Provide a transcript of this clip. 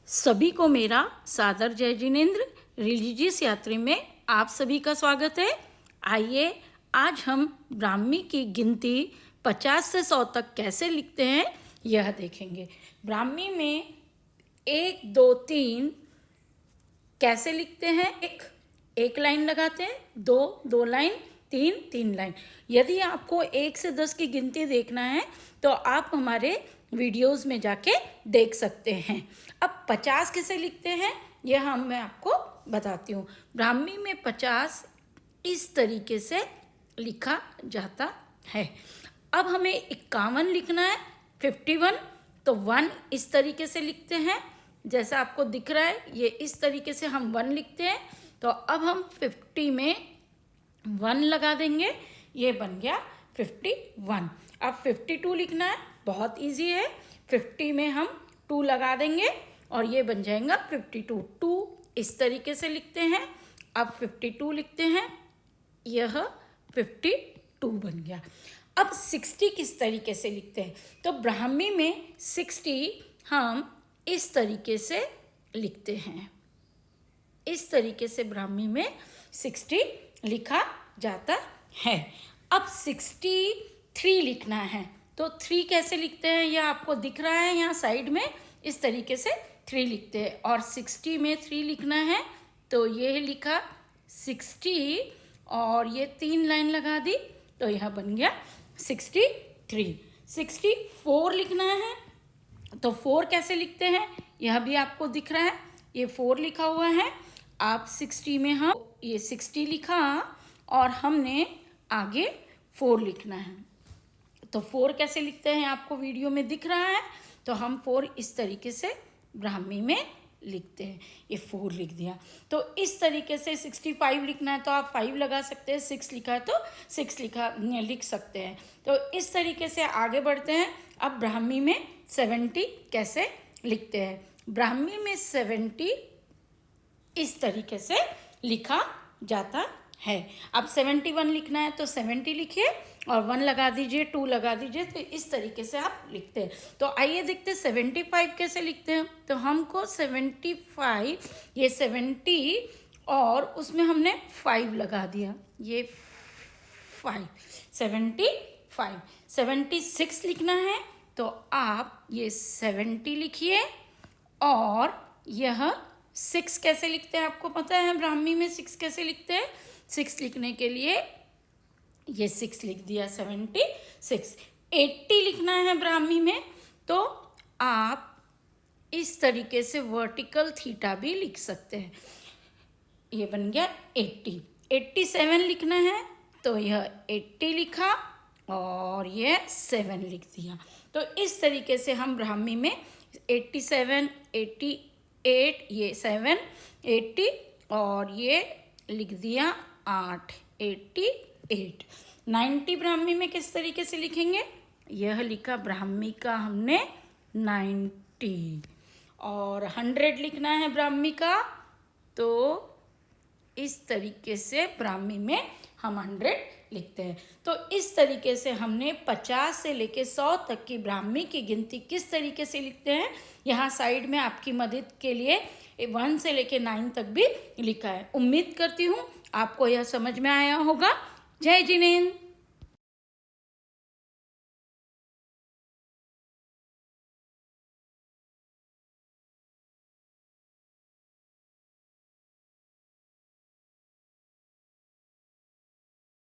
सभी को मेरा सादर जय जिनेंद्र रिलीजियस यात्री में आप सभी का स्वागत है। आइए आज हम ब्राह्मी की गिनती 50 से 100 तक कैसे लिखते हैं यह देखेंगे। ब्राह्मी में 1 2 3 कैसे लिखते हैं, एक लाइन लगाते हैं, 2 लाइन, 3 लाइन। यदि आपको 1 से 10 की गिनती देखना है तो आप हमारे वीडियोस में जाके देख सकते हैं। अब 50 कैसे लिखते हैं यह मैं आपको बताती हूँ। ब्राह्मी में 50 इस तरीके से लिखा जाता है। अब हमें 51 लिखना है, 51, तो 1 इस तरीके से लिखते हैं, जैसा आपको दिख रहा है ये इस तरीके से हम 1 लिखते हैं। तो अब हम 50 में 1 लगा देंगे, ये बन गया 51। अब 52 लिखना है, बहुत इजी है। 50 में हम 2 लगा देंगे और ये बन जाएगा 52। 2 इस तरीके से लिखते हैं। अब 52 लिखते हैं, यह 52 बन गया। अब 60 किस तरीके से लिखते हैं, तो ब्राह्मी में 60 हम इस तरीके से लिखते हैं। इस तरीके से ब्राह्मी में 60 लिखा जाता है। अब 63 लिखना है, तो 3 कैसे लिखते हैं यह आपको दिख रहा है यहाँ साइड में, इस तरीके से 3 लिखते हैं। और 60 में 3 लिखना है, तो ये लिखा 60 और ये 3 लाइन लगा दी, तो यह बन गया 63। 64 लिखना है, तो 4 कैसे लिखते हैं यह भी आपको दिख रहा है, ये 4 लिखा हुआ है। आप 60 में हम ये 60 लिखा और हमने आगे 4 लिखना है, तो 4 कैसे लिखते हैं आपको वीडियो में दिख रहा है। तो हम 4 इस तरीके से ब्राह्मी में लिखते हैं, ये 4 लिख दिया। तो इस तरीके से 65 लिखना है तो आप 5 लगा सकते हैं, 6 लिखा है तो 6 लिख सकते हैं। तो इस तरीके से आगे बढ़ते हैं। अब ब्राह्मी में 70 कैसे लिखते हैं। ब्राह्मी में 70 इस तरीके से लिखा जाता है। अब 71 लिखना है तो 70 लिखिए और 1 लगा दीजिए, 2 लगा दीजिए, तो इस तरीके से आप लिखते हैं। तो आइए देखते हैं 75 कैसे लिखते हैं। तो हमको 75, ये 70 और उसमें हमने 5 लगा दिया, ये 5, 75। 76 लिखना है तो आप ये 70 लिखिए और यह 6 कैसे लिखते हैं आपको पता है ब्राह्मी में 6 कैसे लिखते हैं। 6 लिखने के लिए ये 6 लिख दिया, 76। 80 लिखना है ब्राह्मी में, तो आप इस तरीके से वर्टिकल थीटा भी लिख सकते हैं, ये बन गया 80। 87 लिखना है तो यह 80 लिखा और ये 7 लिख दिया। तो इस तरीके से हम ब्राह्मी में 87, 88, ये 7, 80 और ये लिख दिया 8, 88। 90 ब्राह्मी में किस तरीके से लिखेंगे, यह लिखा ब्राह्मी का हमने 90। और 100 लिखना है ब्राह्मी का, तो इस तरीके से ब्राह्मी में हम 100 लिखते हैं। तो इस तरीके से हमने 50 से लेके 100 तक की ब्राह्मी की गिनती किस तरीके से लिखते हैं यहाँ साइड में आपकी मदद के लिए 1 से लेके 9 तक भी लिखा है। उम्मीद करती हूँ आपको यह समझ में आया होगा। जय जिनेंद्र।